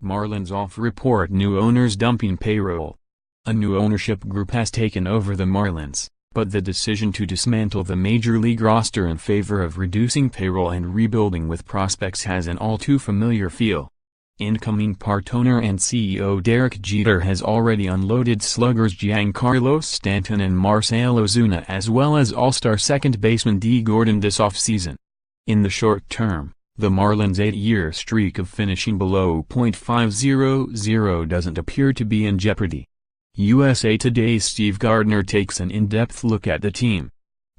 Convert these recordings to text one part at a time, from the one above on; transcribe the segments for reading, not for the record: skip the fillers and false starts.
Marlins off report: new owners dumping payroll. A new ownership group has taken over the Marlins, but the decision to dismantle the major league roster in favor of reducing payroll and rebuilding with prospects has an all-too-familiar feel. Incoming part owner and CEO Derek Jeter has already unloaded sluggers Giancarlo, Stanton and Marcell Ozuna, as well as all-star second baseman Dee Gordon this offseason. In the short term, the Marlins' 8-year streak of finishing below .500 doesn't appear to be in jeopardy. USA Today's Steve Gardner takes an in-depth look at the team.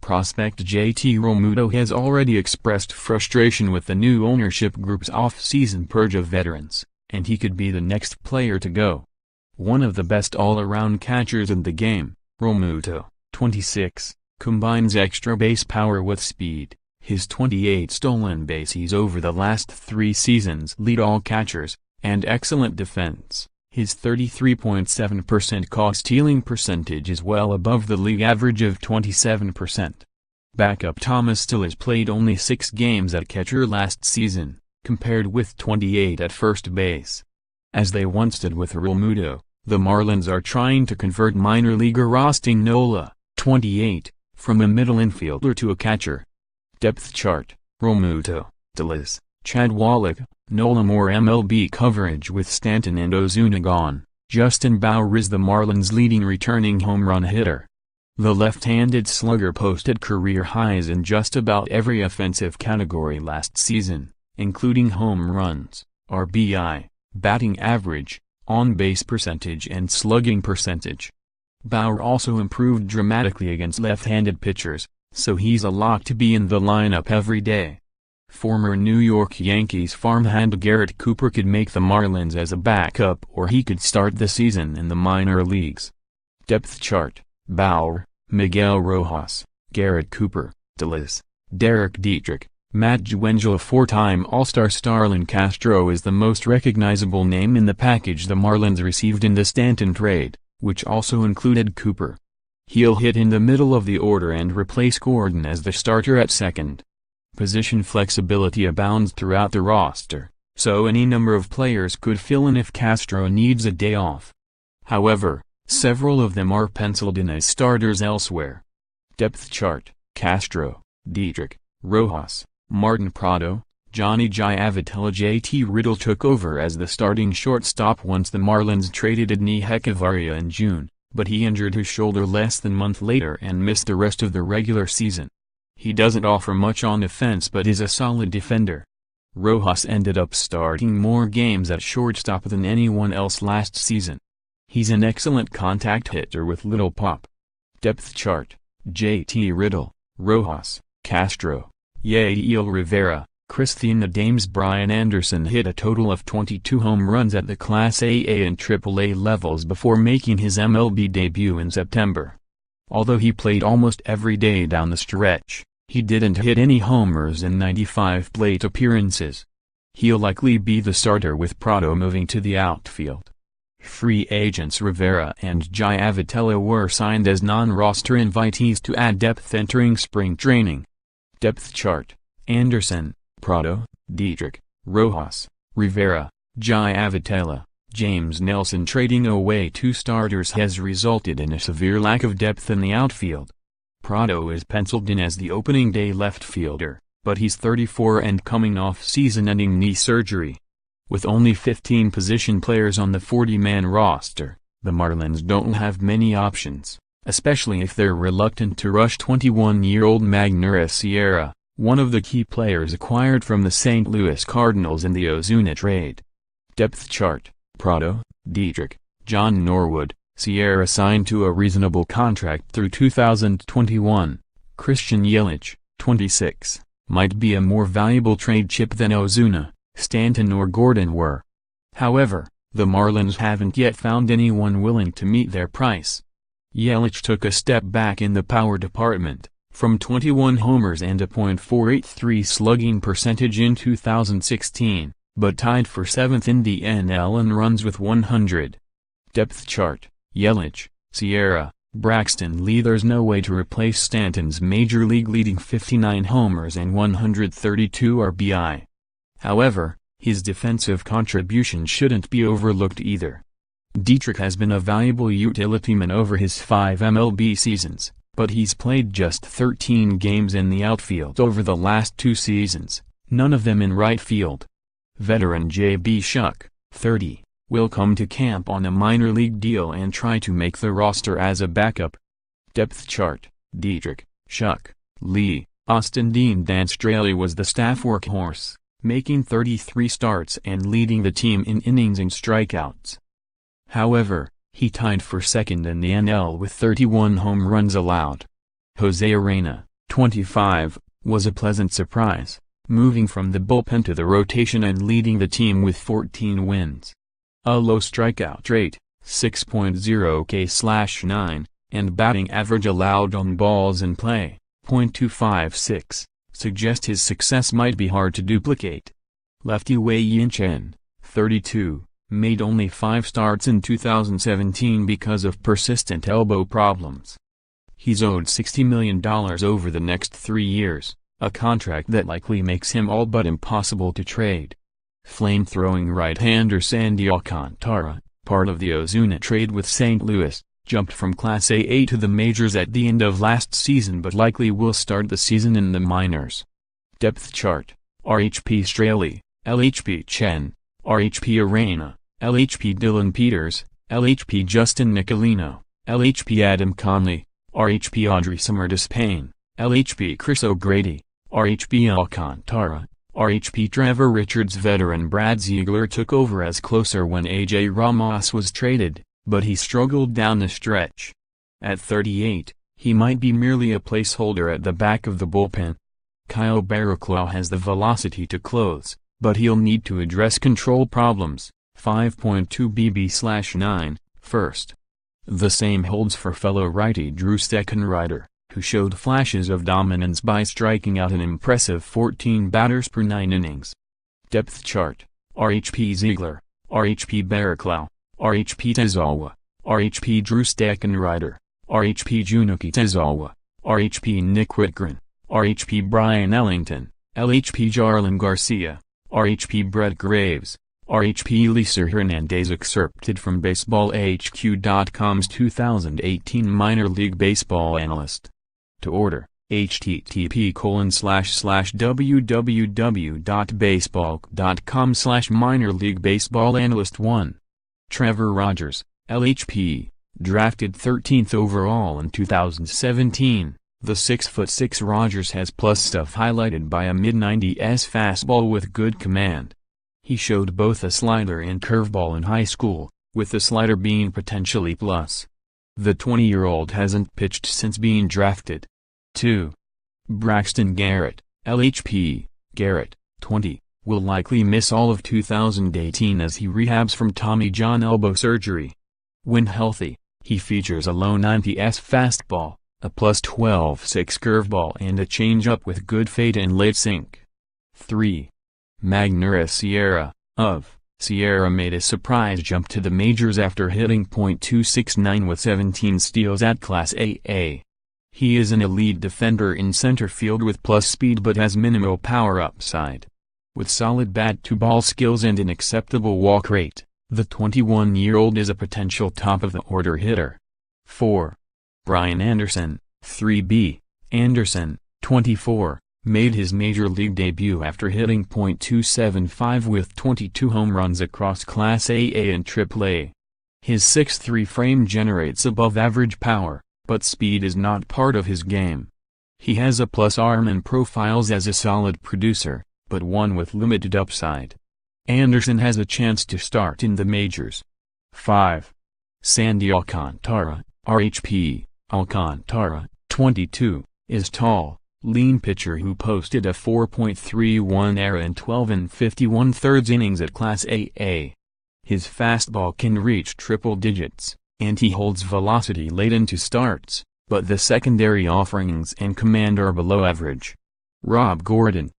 Prospect JT Realmuto has already expressed frustration with the new ownership group's off-season purge of veterans, and he could be the next player to go. One of the best all-around catchers in the game, Realmuto, 26, combines extra base power with speed. His 28 stolen bases over the last 3 seasons lead all catchers, and excellent defense. His 33.7% caught-stealing percentage is well above the league average of 27%. Backup Tomas Telis played only 6 games at catcher last season, compared with 28 at first base. As they once did with Realmuto, the Marlins are trying to convert minor leaguer Austin Nola, 28, from a middle infielder to a catcher. Depth chart: Realmuto, Telis, Chad Wallach, Nola. More MLB coverage with Stanton and Ozuna gone. Justin Bour is the Marlins' leading returning home run hitter. The left-handed slugger posted career highs in just about every offensive category last season, including home runs, RBI, batting average, on-base percentage and slugging percentage. Bour also improved dramatically against left-handed pitchers, so he's a lock to be in the lineup every day. Former New York Yankees farmhand Garrett Cooper could make the Marlins as a backup, or he could start the season in the minor leagues. Depth chart: Bour, Miguel Rojas, Garrett Cooper, Telis, Derek Dietrich, Matt Juengel. A 4-time All-Star Starlin Castro is the most recognizable name in the package the Marlins received in the Stanton trade, which also included Cooper. He'll hit in the middle of the order and replace Gordon as the starter at second. Position flexibility abounds throughout the roster, so any number of players could fill in if Castro needs a day off. However, several of them are penciled in as starters elsewhere. Depth chart: Castro, Dietrich, Rojas, Martin Prado, Johnny Giavotella. JT Riddle took over as the starting shortstop once the Marlins traded Ednei Hechavarria in June, but he injured his shoulder less than a month later and missed the rest of the regular season. He doesn't offer much on offense but is a solid defender. Rojas ended up starting more games at shortstop than anyone else last season. He's an excellent contact hitter with little pop. Depth chart: JT Riddle, Rojas, Castro, Yael Rivera, Christian Adames. Brian Anderson hit a total of 22 home runs at the Class AA and AAA levels before making his MLB debut in September. Although he played almost every day down the stretch, he didn't hit any homers in 95 plate appearances. He'll likely be the starter with Prado moving to the outfield. Free agents Rivera and Giavotella were signed as non-roster invitees to add depth entering spring training. Depth chart: Anderson, Prado, Dietrich, Rojas, Rivera, Giavotella, James Nelson. Trading away 2 starters has resulted in a severe lack of depth in the outfield. Prado is penciled in as the opening day left fielder, but he's 34 and coming off season-ending knee surgery. With only 15 position players on the 40-man roster, the Marlins don't have many options, especially if they're reluctant to rush 21-year-old Magneuris Sierra, one of the key players acquired from the St. Louis Cardinals in the Ozuna trade. Depth chart: Prado, Dietrich, John Norwood, Sierra signed to a reasonable contract through 2021. Christian Yelich, 26, might be a more valuable trade chip than Ozuna, Stanton or Gordon were. However, the Marlins haven't yet found anyone willing to meet their price. Yelich took a step back in the power department, from 21 homers and a .483 slugging percentage in 2016, but tied for 7th in the NL in runs with 100. Depth chart: Yelich, Sierra, Braxton Lee. There's no way to replace Stanton's major league leading 59 homers and 132 RBI. However, His defensive contribution shouldn't be overlooked either. Dietrich has been a valuable utilityman over his 5 MLB seasons, but he's played just 13 games in the outfield over the last 2 seasons, none of them in right field. Veteran J.B. Shuck, 30, will come to camp on a minor league deal and try to make the roster as a backup. Depth chart: Dietrich, Shuck, Lee, Austin. Dean Straley was the staff workhorse, making 33 starts and leading the team in innings and strikeouts. However, he tied for second in the NL with 31 home runs allowed. Jose Arena, 25, was a pleasant surprise, moving from the bullpen to the rotation and leading the team with 14 wins. A low strikeout rate, 6.0 K/9, and batting average allowed on balls in play, .256, suggest his success might be hard to duplicate. Lefty Wei Yin Chen, 32, made only 5 starts in 2017 because of persistent elbow problems. He's owed $60 million over the next 3 years, a contract that likely makes him all but impossible to trade. Flame-throwing right-hander Sandy Alcantara, part of the Ozuna trade with St. Louis, jumped from Class A to the majors at the end of last season but likely will start the season in the minors. Depth chart: RHP Straley, LHP Chen, RHP Arena, LHP Dylan Peters, LHP Justin Nicolino, LHP Adam Conley, RHP Audrey Summer-Despain, LHP Chris O'Grady, RHP Alcantara, RHP Trevor Richards. Veteran Brad Ziegler took over as closer when A.J. Ramos was traded, but he struggled down the stretch. At 38, he might be merely a placeholder at the back of the bullpen. Kyle Barraclough has the velocity to close, but he'll need to address control problems, 5.2 BB/9, first. The same holds for fellow righty Drew Steckenrider, who showed flashes of dominance by striking out an impressive 14 batters per 9 innings. Depth chart: RHP Ziegler, RHP Barraclough, RHP Tezawa, RHP Drew Steckenrider, RHP Junichi Tezawa, RHP Nick Whitgren, RHP Brian Ellington, LHP Jarlin Garcia, RHP Brett Graves, RHP Lisa Hernandez. Excerpted from BaseballHQ.com's 2018 Minor League Baseball Analyst. To order, http://www.baseball.com/minor league baseball analyst 1. Trevor Rogers, LHP, drafted 13th overall in 2017. The 6'6" Rogers has plus stuff highlighted by a mid-90s fastball with good command. He showed both a slider and curveball in high school, with the slider being potentially plus. The 20-year-old hasn't pitched since being drafted. 2. Braxton Garrett, LHP, Garrett, 20, will likely miss all of 2018 as he rehabs from Tommy John elbow surgery. When healthy, he features a low 90s fastball, a plus 12.6 curveball and a changeup with good fade and late sink. 3. Magneuris Sierra, of Sierra made a surprise jump to the majors after hitting .269 with 17 steals at Class AA. He is an elite defender in center field with plus speed but has minimal power upside. With solid bat-to-ball skills and an acceptable walk rate, the 21-year-old is a potential top-of-the-order hitter. 4. Brian Anderson, 3B. Anderson, 24, made his major league debut after hitting .275 with 22 home runs across Class AA and AAA. His 6'3" frame generates above-average power, but speed is not part of his game. He has a plus arm and profiles as a solid producer, but one with limited upside. Anderson has a chance to start in the majors. 5. Sandy Alcantara, RHP, Alcantara, 22, is tall, lean pitcher who posted a 4.31 ERA in 12 51/3 innings at Class AA. His fastball can reach triple digits, and he holds velocity late into starts, but the secondary offerings and command are below average. Rob Gordon,